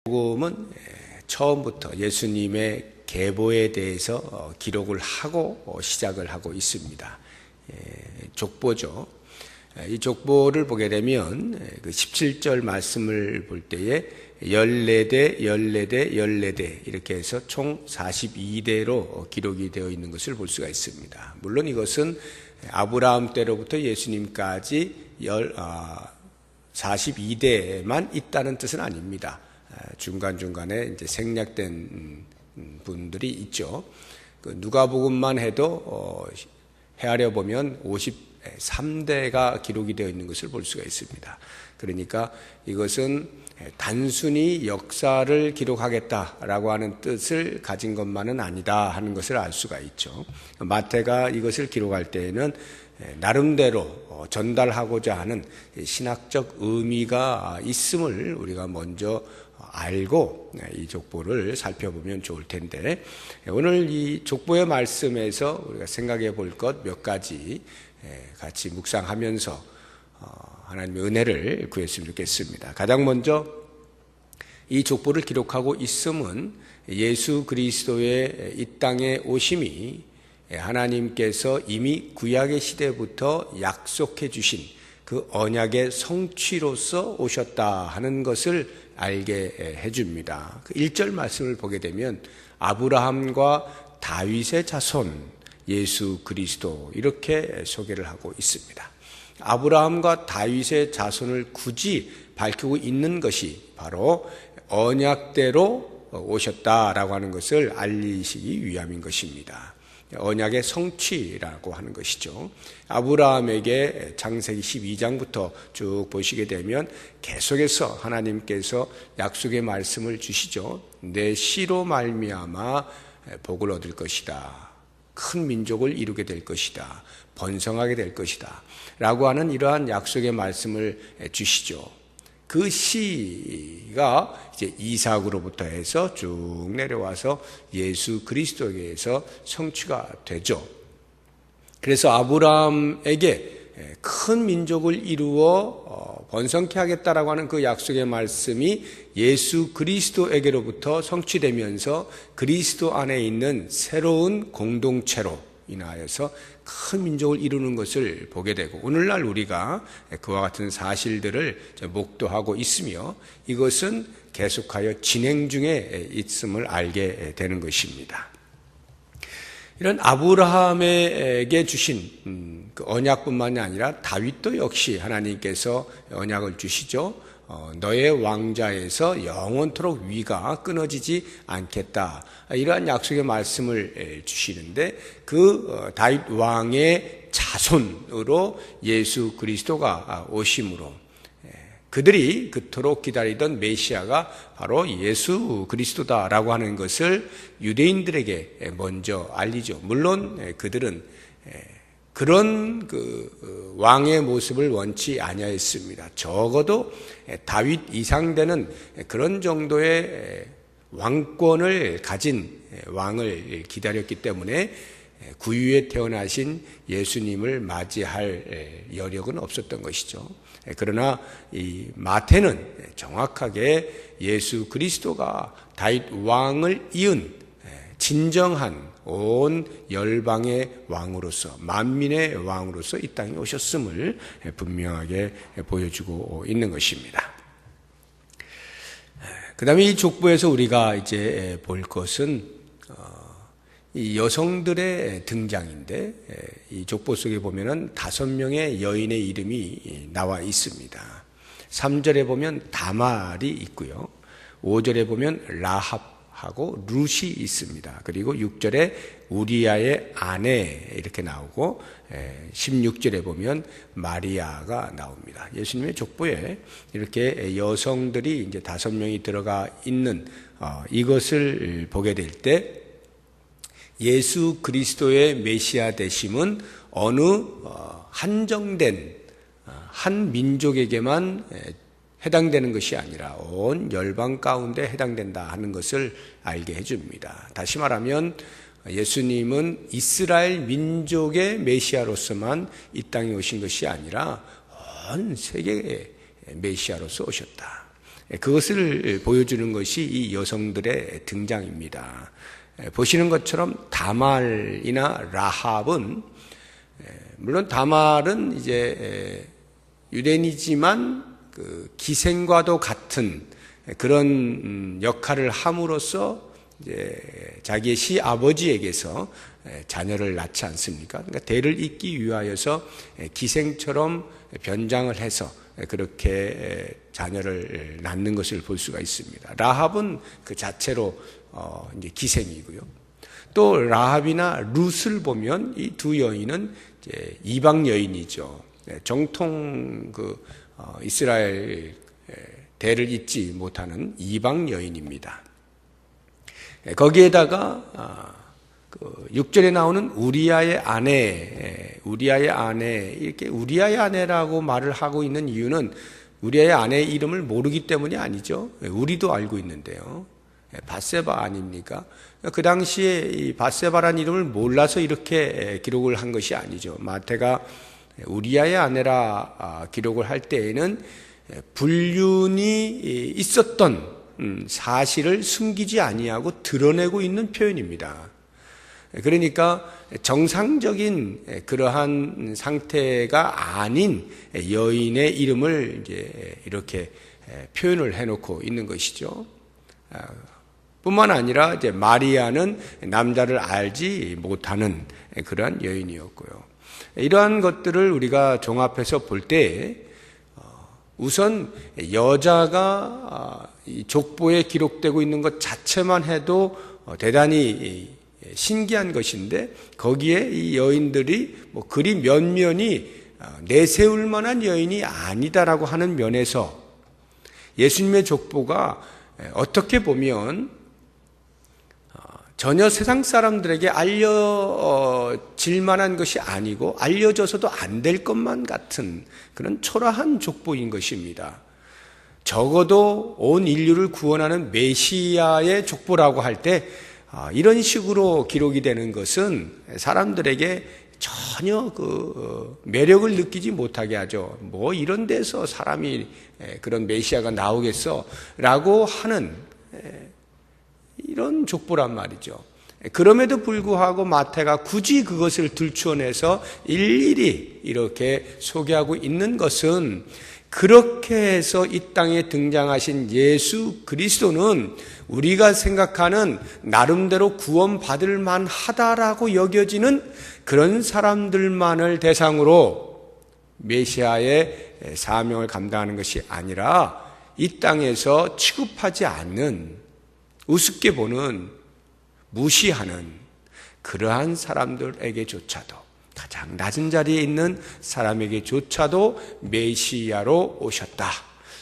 복음은 처음부터 예수님의 계보에 대해서 기록을 하고 시작을 하고 있습니다. 족보죠. 이 족보를 보게 되면 그 17절 말씀을 볼 때에 14대, 14대, 14대 이렇게 해서 총 42대로 기록이 되어 있는 것을 볼 수가 있습니다. 물론 이것은 아브라함 때로부터 예수님까지 42대만 있다는 뜻은 아닙니다. 중간중간에 이제 생략된 분들이 있죠. 그 누가복음만 해도 헤아려 보면 53대가 기록이 되어 있는 것을 볼 수가 있습니다. 그러니까 이것은 단순히 역사를 기록하겠다라고 하는 뜻을 가진 것만은 아니다 하는 것을 알 수가 있죠. 마태가 이것을 기록할 때에는 나름대로 전달하고자 하는 신학적 의미가 있음을 우리가 먼저 알고 이 족보를 살펴보면 좋을 텐데, 오늘 이 족보의 말씀에서 우리가 생각해 볼 것 몇 가지 같이 묵상하면서 하나님의 은혜를 구했으면 좋겠습니다. 가장 먼저 이 족보를 기록하고 있음은 예수 그리스도의 이 땅에 오심이 하나님께서 이미 구약의 시대부터 약속해 주신 그 언약의 성취로서 오셨다 하는 것을 알게 해줍니다. 그 1절 말씀을 보게 되면 아브라함과 다윗의 자손 예수 그리스도 이렇게 소개를 하고 있습니다. 아브라함과 다윗의 자손을 굳이 밝히고 있는 것이 바로 언약대로 오셨다라고 하는 것을 알리시기 위함인 것입니다. 언약의 성취라고 하는 것이죠. 아브라함에게 창세기 12장부터 쭉 보시게 되면 계속해서 하나님께서 약속의 말씀을 주시죠. 내 씨로 말미암아 복을 얻을 것이다. 큰 민족을 이루게 될 것이다. 번성하게 될 것이다. 라고 하는 이러한 약속의 말씀을 주시죠. 그 씨가 이제 이삭으로부터 해서 쭉 내려와서 예수 그리스도에게서 성취가 되죠. 그래서 아브라함에게 큰 민족을 이루어 번성케 하겠다라고 하는 그 약속의 말씀이 예수 그리스도에게로부터 성취되면서 그리스도 안에 있는 새로운 공동체로 인하여서 큰 민족을 이루는 것을 보게 되고, 오늘날 우리가 그와 같은 사실들을 목도하고 있으며 이것은 계속하여 진행 중에 있음을 알게 되는 것입니다. 이런 아브라함에게 주신 그 언약뿐만이 아니라 다윗도 역시 하나님께서 언약을 주시죠. 너의 왕자에서 영원토록 위가 끊어지지 않겠다. 이러한 약속의 말씀을 주시는데 그 다윗 왕의 자손으로 예수 그리스도가 오심으로 그들이 그토록 기다리던 메시아가 바로 예수 그리스도다라고 하는 것을 유대인들에게 먼저 알리죠. 물론 그들은 그런 그 왕의 모습을 원치 아니하였습니다. 적어도 다윗 이상 되는 그런 정도의 왕권을 가진 왕을 기다렸기 때문에 구유에 태어나신 예수님을 맞이할 여력은 없었던 것이죠. 그러나 이 마태는 정확하게 예수 그리스도가 다윗 왕을 이은 진정한 온 열방의 왕으로서, 만민의 왕으로서 이 땅에 오셨음을 분명하게 보여주고 있는 것입니다. 그 다음에 이 족보에서 우리가 이제 볼 것은 이 여성들의 등장인데, 이 족보 속에 보면은 5명의 여인의 이름이 나와 있습니다. 3절에 보면 다말이 있고요. 5절에 보면 라합하고 룻이 있습니다. 그리고 6절에 우리아의 아내 이렇게 나오고 16절에 보면 마리아가 나옵니다. 예수님의 족보에 이렇게 여성들이 이제 5명이 들어가 있는 이것을 보게 될 때 예수 그리스도의 메시아 되심은 어느 한정된 한 민족에게만 해당되는 것이 아니라 온 열방 가운데 해당된다 하는 것을 알게 해줍니다. 다시 말하면 예수님은 이스라엘 민족의 메시아로서만 이 땅에 오신 것이 아니라 온 세계의 메시아로서 오셨다. 그것을 보여주는 것이 이 여성들의 등장입니다. 보시는 것처럼 다말이나 라합은, 물론 다말은 이제 유대인이지만 그 기생과도 같은 그런 역할을 함으로써 이제 자기의 시아버지에게서 자녀를 낳지 않습니까? 그러니까 대를 잇기 위하여서 기생처럼 변장을 해서 그렇게 자녀를 낳는 것을 볼 수가 있습니다. 라합은 그 자체로 이제 기생이고요. 또 라합이나 룻을 보면 이 두 여인은 이제 이방 여인이죠. 정통 이스라엘 대를 잇지 못하는 이방 여인입니다. 거기에다가 6절에 나오는 우리아의 아내, 이렇게 우리아의 아내라고 말을 하고 있는 이유는 우리아의 아내의 이름을 모르기 때문이 아니죠. 우리도 알고 있는데요. 밧세바 아닙니까? 그 당시에 이 밧세바라는 이름을 몰라서 이렇게 기록을 한 것이 아니죠. 마태가 우리아의 아내라 기록을 할 때에는 불륜이 있었던 사실을 숨기지 아니하고 드러내고 있는 표현입니다. 그러니까 정상적인 그러한 상태가 아닌 여인의 이름을 이제 이렇게 표현을 해놓고 있는 것이죠. 뿐만 아니라 이제 마리아는 남자를 알지 못하는 그러한 여인이었고요. 이러한 것들을 우리가 종합해서 볼 때 우선 여자가 이 족보에 기록되고 있는 것 자체만 해도 대단히 신기한 것인데 거기에 이 여인들이 그리 면면이 내세울 만한 여인이 아니다라고 하는 면에서 예수님의 족보가 어떻게 보면 전혀 세상 사람들에게 알려질 만한 것이 아니고 알려져서도 안 될 것만 같은 그런 초라한 족보인 것입니다. 적어도 온 인류를 구원하는 메시아의 족보라고 할 때 이런 식으로 기록이 되는 것은 사람들에게 전혀 매력을 느끼지 못하게 하죠. 뭐 이런 데서 사람이 그런 메시아가 나오겠어 라고 하는 이런 족보란 말이죠. 그럼에도 불구하고 마태가 굳이 그것을 들추어내서 일일이 이렇게 소개하고 있는 것은 그렇게 해서 이 땅에 등장하신 예수 그리스도는 우리가 생각하는 나름대로 구원받을 만하다라고 여겨지는 그런 사람들만을 대상으로 메시아의 사명을 감당하는 것이 아니라 이 땅에서 취급하지 않는, 우습게 보는, 무시하는 그러한 사람들에게조차도, 가장 낮은 자리에 있는 사람에게조차도 메시아로 오셨다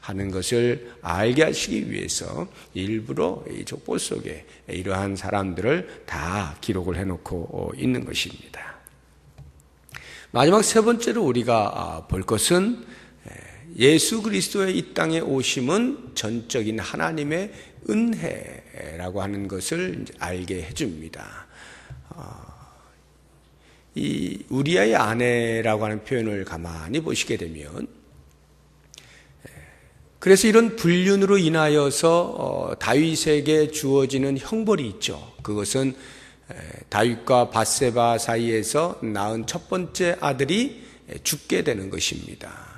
하는 것을 알게 하시기 위해서 일부러 이 족보 속에 이러한 사람들을 다 기록을 해놓고 있는 것입니다. 마지막 세 번째로 우리가 볼 것은 예수 그리스도의 이 땅에 오심은 전적인 하나님의 은혜라고 하는 것을 알게 해줍니다. 이 우리아의 아내라고 하는 표현을 가만히 보시게 되면, 그래서 이런 불륜으로 인하여서 다윗에게 주어지는 형벌이 있죠. 그것은 다윗과 밧세바 사이에서 낳은 첫 번째 아들이 죽게 되는 것입니다.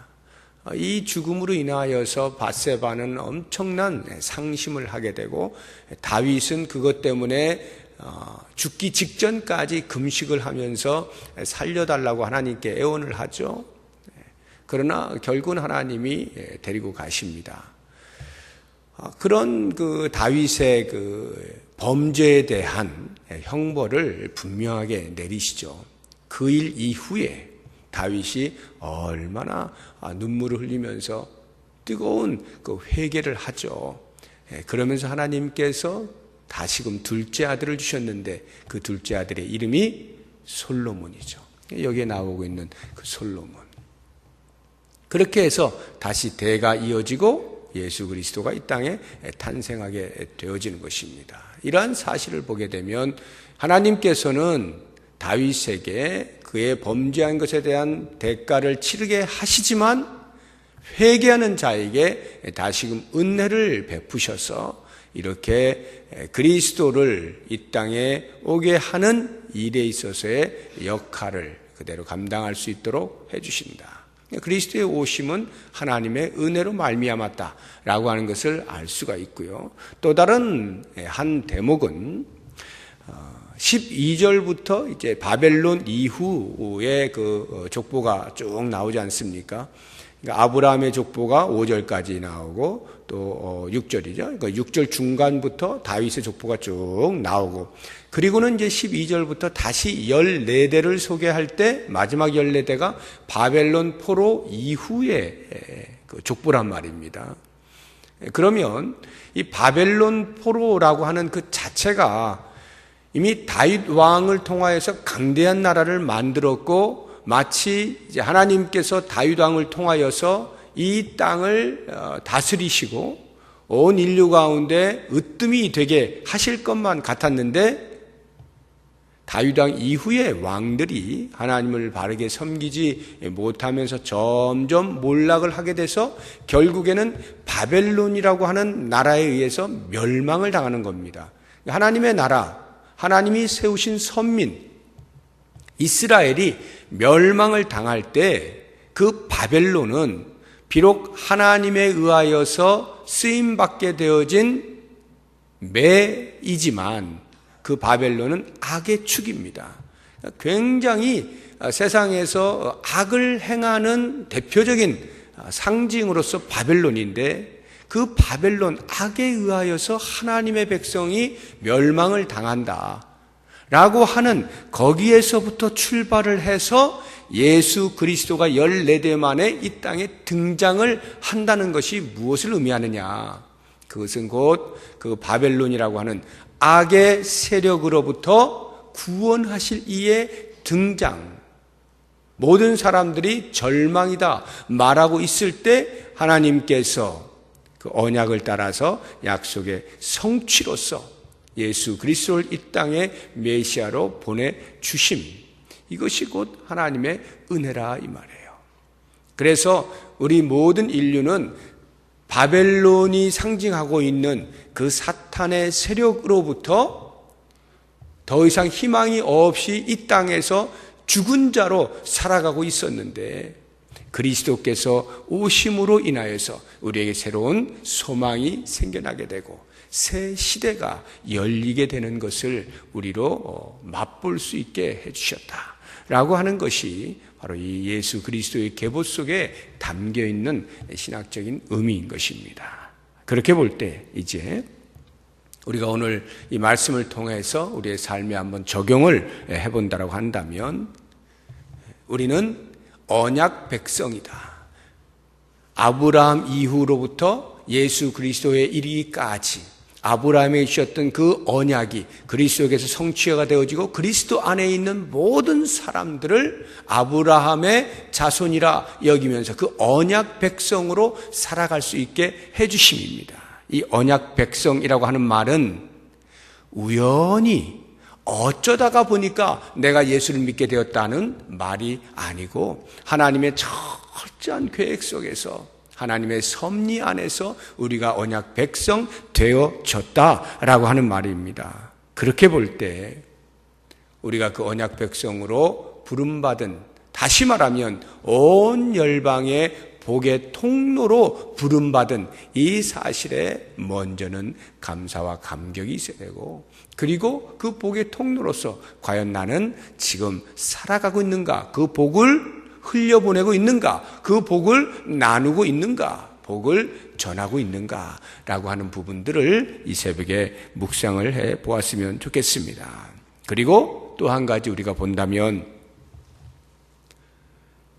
이 죽음으로 인하여서 밧세바는 엄청난 상심을 하게 되고, 다윗은 그것 때문에 죽기 직전까지 금식을 하면서 살려달라고 하나님께 애원을 하죠. 그러나 결국은 하나님이 데리고 가십니다. 그런 그 다윗의 그 범죄에 대한 형벌을 분명하게 내리시죠. 그 일 이후에 다윗이 얼마나 눈물을 흘리면서 뜨거운 그 회개를 하죠. 그러면서 하나님께서 다시금 둘째 아들을 주셨는데 그 둘째 아들의 이름이 솔로몬이죠. 여기에 나오고 있는 그 솔로몬. 그렇게 해서 다시 대가 이어지고 예수 그리스도가 이 땅에 탄생하게 되어지는 것입니다. 이러한 사실을 보게 되면 하나님께서는 다윗에게 그의 범죄한 것에 대한 대가를 치르게 하시지만 회개하는 자에게 다시금 은혜를 베푸셔서 이렇게 그리스도를 이 땅에 오게 하는 일에 있어서의 역할을 그대로 감당할 수 있도록 해주신다. 그리스도의 오심은 하나님의 은혜로 말미암았다라고 하는 것을 알 수가 있고요. 또 다른 한 대목은 12절부터 이제 바벨론 이후에 그 족보가 쭉 나오지 않습니까? 그러니까 아브라함의 족보가 5절까지 나오고 또 6절이죠. 그러니까 6절 중간부터 다윗의 족보가 쭉 나오고, 그리고는 이제 12절부터 다시 14대를 소개할 때 마지막 14대가 바벨론 포로 이후의 그 족보란 말입니다. 그러면 이 바벨론 포로라고 하는 그 자체가 이미 다윗 왕을 통하여서 강대한 나라를 만들었고, 마치 이제 하나님께서 다윗 왕을 통하여서 이 땅을 다스리시고 온 인류 가운데 으뜸이 되게 하실 것만 같았는데, 다윗 왕 이후의 왕들이 하나님을 바르게 섬기지 못하면서 점점 몰락을 하게 돼서 결국에는 바벨론이라고 하는 나라에 의해서 멸망을 당하는 겁니다. 하나님의 나라, 하나님이 세우신 선민 이스라엘이 멸망을 당할 때 그 바벨론은 비록 하나님에 의하여서 쓰임받게 되어진 매이지만 그 바벨론은 악의 축입니다. 굉장히 세상에서 악을 행하는 대표적인 상징으로서 바벨론인데, 그 바벨론 악에 의하여서 하나님의 백성이 멸망을 당한다 라고 하는 거기에서부터 출발을 해서 예수 그리스도가 14대 만에 이 땅에 등장을 한다는 것이 무엇을 의미하느냐? 그것은 곧 그 바벨론이라고 하는 악의 세력으로부터 구원하실 이의 등장, 모든 사람들이 절망이다 말하고 있을 때 하나님께서 그 언약을 따라서 약속의 성취로서 예수 그리스도를 이 땅에 메시아로 보내주심, 이것이 곧 하나님의 은혜라 이 말이에요. 그래서 우리 모든 인류는 바벨론이 상징하고 있는 그 사탄의 세력으로부터 더 이상 희망이 없이 이 땅에서 죽은 자로 살아가고 있었는데, 그리스도께서 오심으로 인하여서 우리에게 새로운 소망이 생겨나게 되고 새 시대가 열리게 되는 것을 우리로 맛볼 수 있게 해주셨다라고 하는 것이 바로 이 예수 그리스도의 계보 속에 담겨있는 신학적인 의미인 것입니다. 그렇게 볼 때 이제 우리가 오늘 이 말씀을 통해서 우리의 삶에 한번 적용을 해본다고 한다면, 우리는 언약 백성이다. 아브라함 이후로부터 예수 그리스도에 이르기까지 아브라함에 주셨던 그 언약이 그리스도에게서 성취가 되어지고, 그리스도 안에 있는 모든 사람들을 아브라함의 자손이라 여기면서 그 언약 백성으로 살아갈 수 있게 해주심입니다. 이 언약 백성이라고 하는 말은 우연히 어쩌다가 보니까 내가 예수를 믿게 되었다는 말이 아니고, 하나님의 철저한 계획 속에서 하나님의 섭리 안에서 우리가 언약 백성 되어졌다라고 하는 말입니다. 그렇게 볼 때 우리가 그 언약 백성으로 부름받은, 다시 말하면 온 열방의 복의 통로로 부름받은 이 사실에 먼저는 감사와 감격이 있어야 되고, 그리고 그 복의 통로로서 과연 나는 지금 살아가고 있는가, 그 복을 흘려보내고 있는가, 그 복을 나누고 있는가, 복을 전하고 있는가 라고 하는 부분들을 이 새벽에 묵상을 해 보았으면 좋겠습니다. 그리고 또 한 가지 우리가 본다면,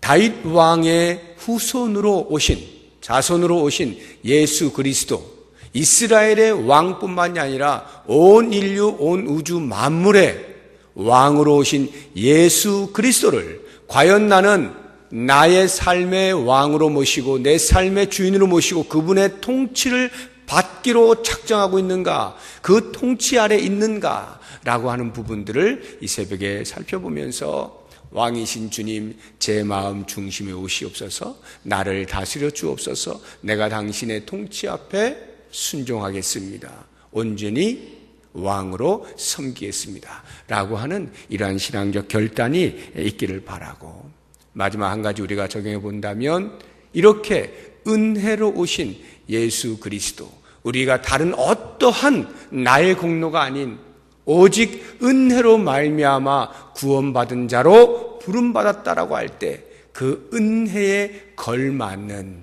다윗 왕의 후손으로 오신, 자손으로 오신 예수 그리스도, 이스라엘의 왕뿐만이 아니라 온 인류, 온 우주 만물의 왕으로 오신 예수 그리스도를 과연 나는 나의 삶의 왕으로 모시고 내 삶의 주인으로 모시고 그분의 통치를 받기로 작정하고 있는가, 그 통치 아래 있는가 라고 하는 부분들을 이 새벽에 살펴보면서 왕이신 주님, 제 마음 중심에 오시옵소서. 나를 다스려 주옵소서. 내가 당신의 통치 앞에 순종하겠습니다. 온전히 왕으로 섬기겠습니다. 라고 하는 이러한 신앙적 결단이 있기를 바라고, 마지막 한 가지 우리가 적용해 본다면, 이렇게 은혜로 오신 예수 그리스도, 우리가 다른 어떠한 나의 공로가 아닌 오직 은혜로 말미암아 구원받은 자로 부름받았다라고 할 때 그 은혜에 걸맞는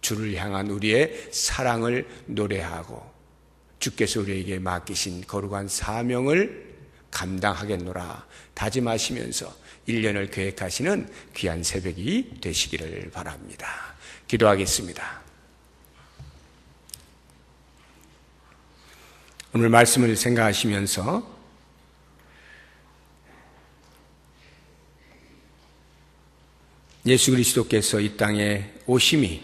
주를 향한 우리의 사랑을 노래하고, 주께서 우리에게 맡기신 거룩한 사명을 감당하겠노라 다짐하시면서 1년을 계획하시는 귀한 새벽이 되시기를 바랍니다. 기도하겠습니다. 오늘 말씀을 생각하시면서 예수 그리스도께서 이 땅에 오심이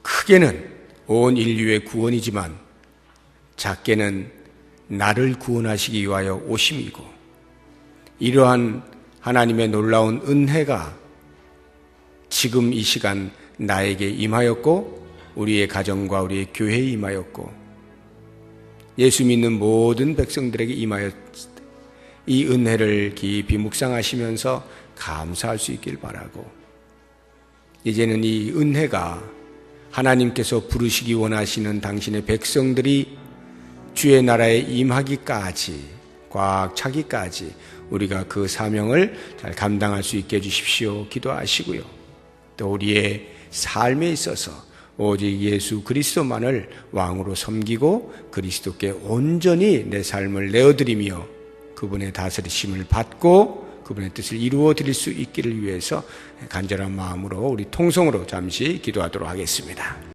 크게는 온 인류의 구원이지만 작게는 나를 구원하시기 위하여 오심이고, 이러한 하나님의 놀라운 은혜가 지금 이 시간 나에게 임하였고, 우리의 가정과 우리의 교회에 임하였고, 예수 믿는 모든 백성들에게 임하였을 때 이 은혜를 깊이 묵상하시면서 감사할 수 있길 바라고, 이제는 이 은혜가 하나님께서 부르시기 원하시는 당신의 백성들이 주의 나라에 임하기까지, 꽉 차기까지 우리가 그 사명을 잘 감당할 수 있게 해주십시오. 기도하시고요. 또 우리의 삶에 있어서 오직 예수 그리스도만을 왕으로 섬기고 그리스도께 온전히 내 삶을 내어드리며 그분의 다스리심을 받고 그분의 뜻을 이루어 드릴 수 있기를 위해서 간절한 마음으로 우리 통성으로 잠시 기도하도록 하겠습니다.